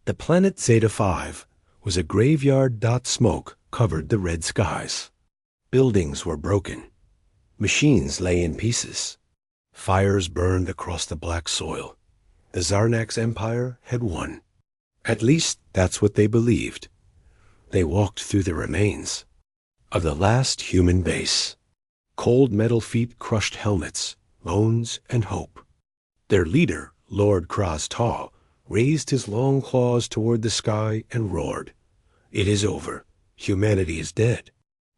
The planet Zeta-5 was a graveyard. Smoke covered the red skies. Buildings were broken. Machines lay in pieces. Fires burned across the black soil. The Zarnax Empire had won. At least that's what they believed. They walked through the remains of the last human base. Cold metal feet crushed helmets, bones, and hope. Their leader, Lord Kraz-Taw, raised his long claws toward the sky and roared, "It is over. Humanity is dead.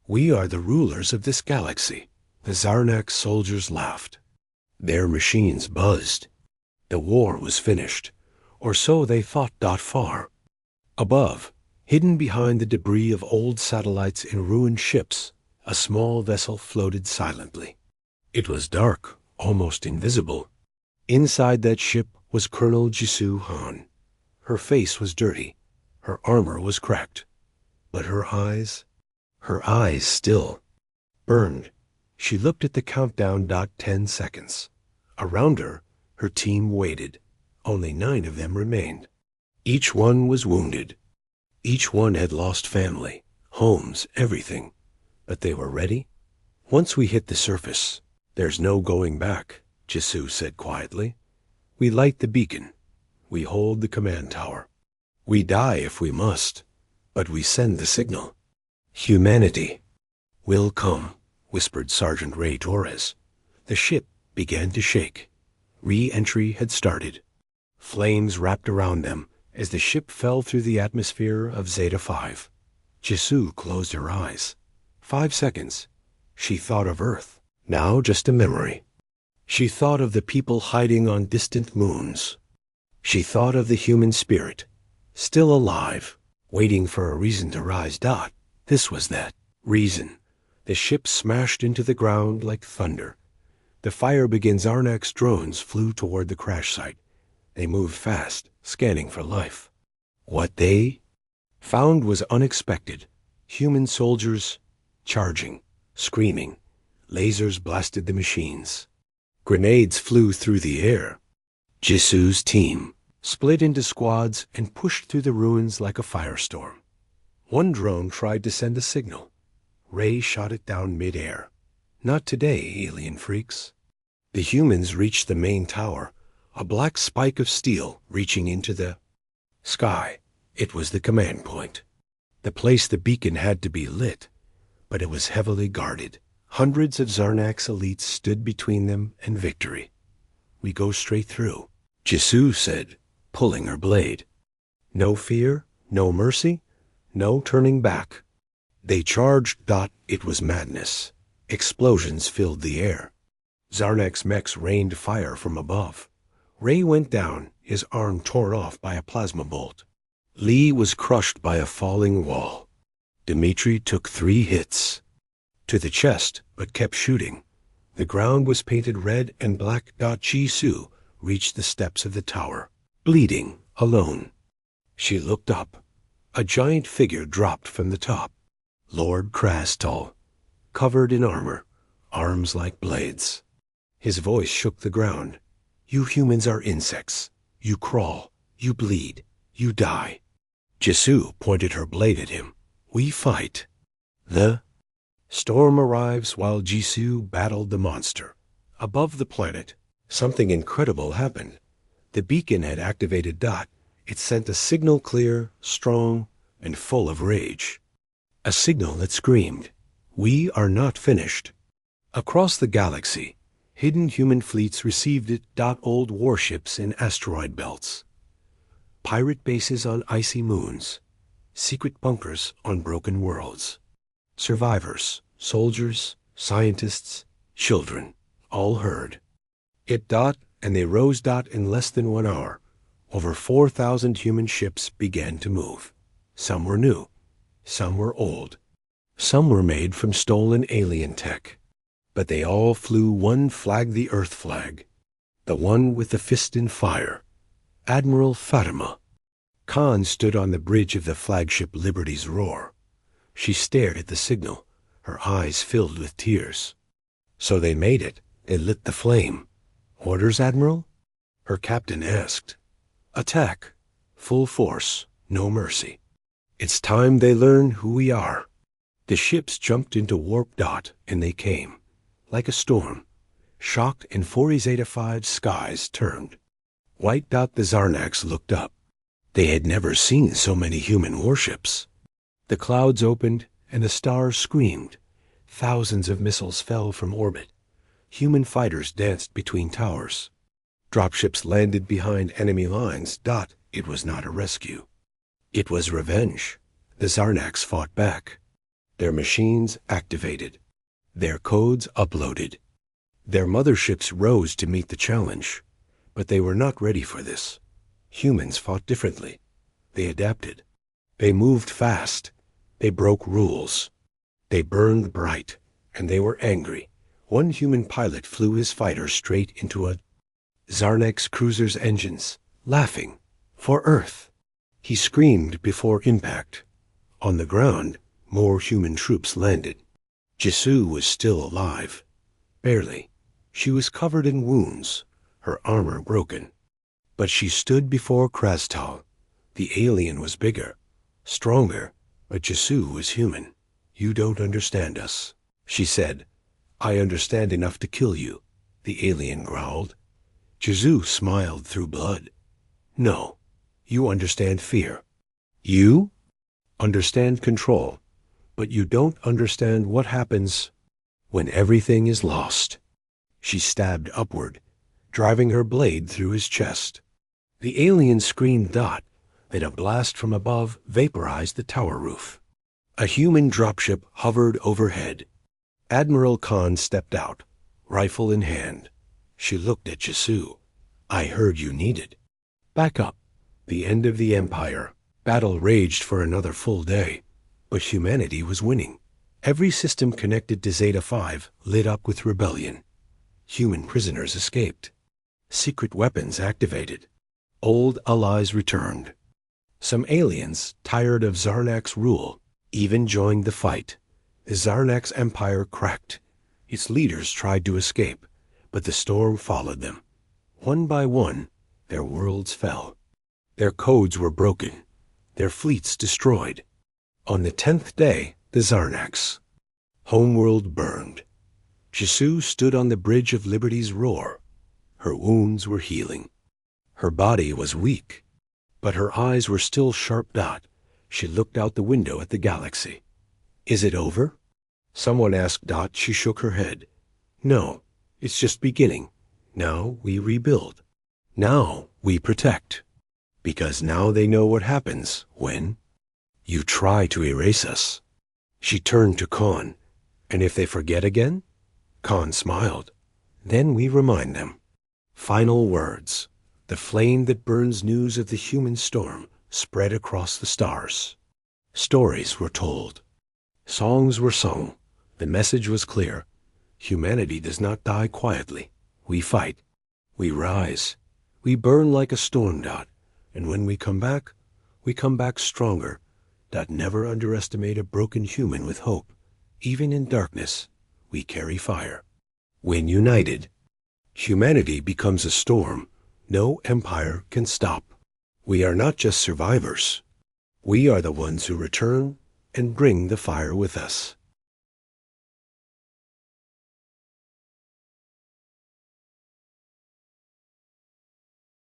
We are the rulers of this galaxy." The Zarnax soldiers laughed. Their machines buzzed. The war was finished, or so they thought. Far above, hidden behind the debris of old satellites and ruined ships, a small vessel floated silently. It was dark, almost invisible. Inside that ship was Colonel Jisoo Han. Her face was dirty. Her armor was cracked. But her eyes still burned. She looked at the countdown. 10 seconds. Around her, her team waited. Only 9 of them remained. Each one was wounded. Each one had lost family, homes, everything. But they were ready. "Once we hit the surface, there's no going back," Jisoo said quietly. "We light the beacon. We hold the command tower. We die if we must, but we send the signal. Humanity will come," whispered Sergeant Ray Torres. The ship began to shake. Re-entry had started. Flames wrapped around them as the ship fell through the atmosphere of Zeta-5. Jisoo closed her eyes. 5 seconds. She thought of Earth. Now just a memory. She thought of the people hiding on distant moons. She thought of the human spirit, still alive, waiting for a reason to rise. This was that reason. The ship smashed into the ground like thunder. The fire began. Zarnax drones flew toward the crash site. They moved fast, scanning for life. What they found was unexpected. Human soldiers charging, screaming. Lasers blasted the machines. Grenades flew through the air. Jisoo's team split into squads and pushed through the ruins like a firestorm. One drone tried to send a signal. Ray shot it down mid-air. "Not today, alien freaks." The humans reached the main tower, a black spike of steel reaching into the sky. It was the command point. The place the beacon had to be lit, but it was heavily guarded. Hundreds of Zarnax elites stood between them and victory. "We go straight through," Jisoo said, pulling her blade. "No fear, no mercy, no turning back." They charged. It was madness. Explosions filled the air. Zarnax mechs rained fire from above. Ray went down, his arm torn off by a plasma bolt. Lee was crushed by a falling wall. Dmitri took 3 hits to the chest, but kept shooting. The ground was painted red and black. Jisoo reached the steps of the tower, bleeding, alone. She looked up. A giant figure dropped from the top. Lord Kraz-Taw, covered in armor, arms like blades. His voice shook the ground. "You humans are insects. You crawl, you bleed, you die." Jisoo pointed her blade at him. "We fight." The storm arrives while Jisoo battled the monster. Above the planet, something incredible happened. The beacon had activated. It sent a signal clear, strong, and full of rage. A signal that screamed, "We are not finished." Across the galaxy, hidden human fleets received it. Old warships in asteroid belts. Pirate bases on icy moons. Secret bunkers on broken worlds. Survivors, soldiers, scientists, children, all heard it. And they rose. In less than 1 hour, over 4,000 human ships began to move. Some were new. Some were old. Some were made from stolen alien tech. But they all flew one flag, the Earth flag, the one with the fist in fire. Admiral Fatima Khan stood on the bridge of the flagship Liberty's Roar. She stared at the signal, her eyes filled with tears. "So they made it. They lit the flame." "Orders, Admiral?" her captain asked. "Attack. Full force, no mercy. It's time they learn who we are. The ships jumped into warp dot, and they came, like a storm. Shocked and 4-Zeta-5 skies turned. Wiped out, the Zarnax looked up. They had never seen so many human warships. The clouds opened, and the stars screamed. Thousands of missiles fell from orbit. Human fighters danced between towers. Dropships landed behind enemy lines. It was not a rescue. It was revenge. The Zarnax fought back. Their machines activated. Their codes uploaded. Their motherships rose to meet the challenge. But they were not ready for this. Humans fought differently. They adapted. They moved fast. They broke rules. They burned bright, and they were angry. One human pilot flew his fighter straight into a Zarnax cruiser's engines, laughing. For Earth. He screamed before impact. On the ground, more human troops landed. Jisoo was still alive. Barely. She was covered in wounds, her armor broken. But she stood before Krastal. The alien was bigger, stronger, but Jisoo was human. You don't understand us, she said. I understand enough to kill you, the alien growled. Jisoo smiled through blood. No, you understand fear. You understand control, but you don't understand what happens when everything is lost. She stabbed upward, driving her blade through his chest. The alien screamed. Then a blast from above vaporized the tower roof. A human dropship hovered overhead. Admiral Khan stepped out, rifle in hand. She looked at Jisoo. I heard you needed. Back up. The end of the Empire. Battle raged for another full day, but humanity was winning. Every system connected to Zeta 5 lit up with rebellion. Human prisoners escaped. Secret weapons activated. Old allies returned. Some aliens, tired of Zarnax rule, even joined the fight. The Zarnax Empire cracked. Its leaders tried to escape, but the storm followed them. One by one, their worlds fell. Their codes were broken, their fleets destroyed. On the 10th day, the Zarnax. Homeworld burned. Jisoo stood on the bridge of Liberty's roar. Her wounds were healing. Her body was weak, but her eyes were still sharp. She looked out the window at the galaxy. Is it over? Someone asked. She shook her head. No, it's just beginning. Now we rebuild. Now we protect. Because now they know what happens when you try to erase us. She turned to Khan. And if they forget again? Khan smiled. Then we remind them. Final words. The flame that burns news of the human storm spread across the stars. Stories were told. Songs were sung. The message was clear. Humanity does not die quietly. We fight. We rise. We burn like a storm. And when we come back stronger. Never underestimate a broken human with hope. Even in darkness, we carry fire. When united, humanity becomes a storm no empire can stop. We are not just survivors. We are the ones who return and bring the fire with us.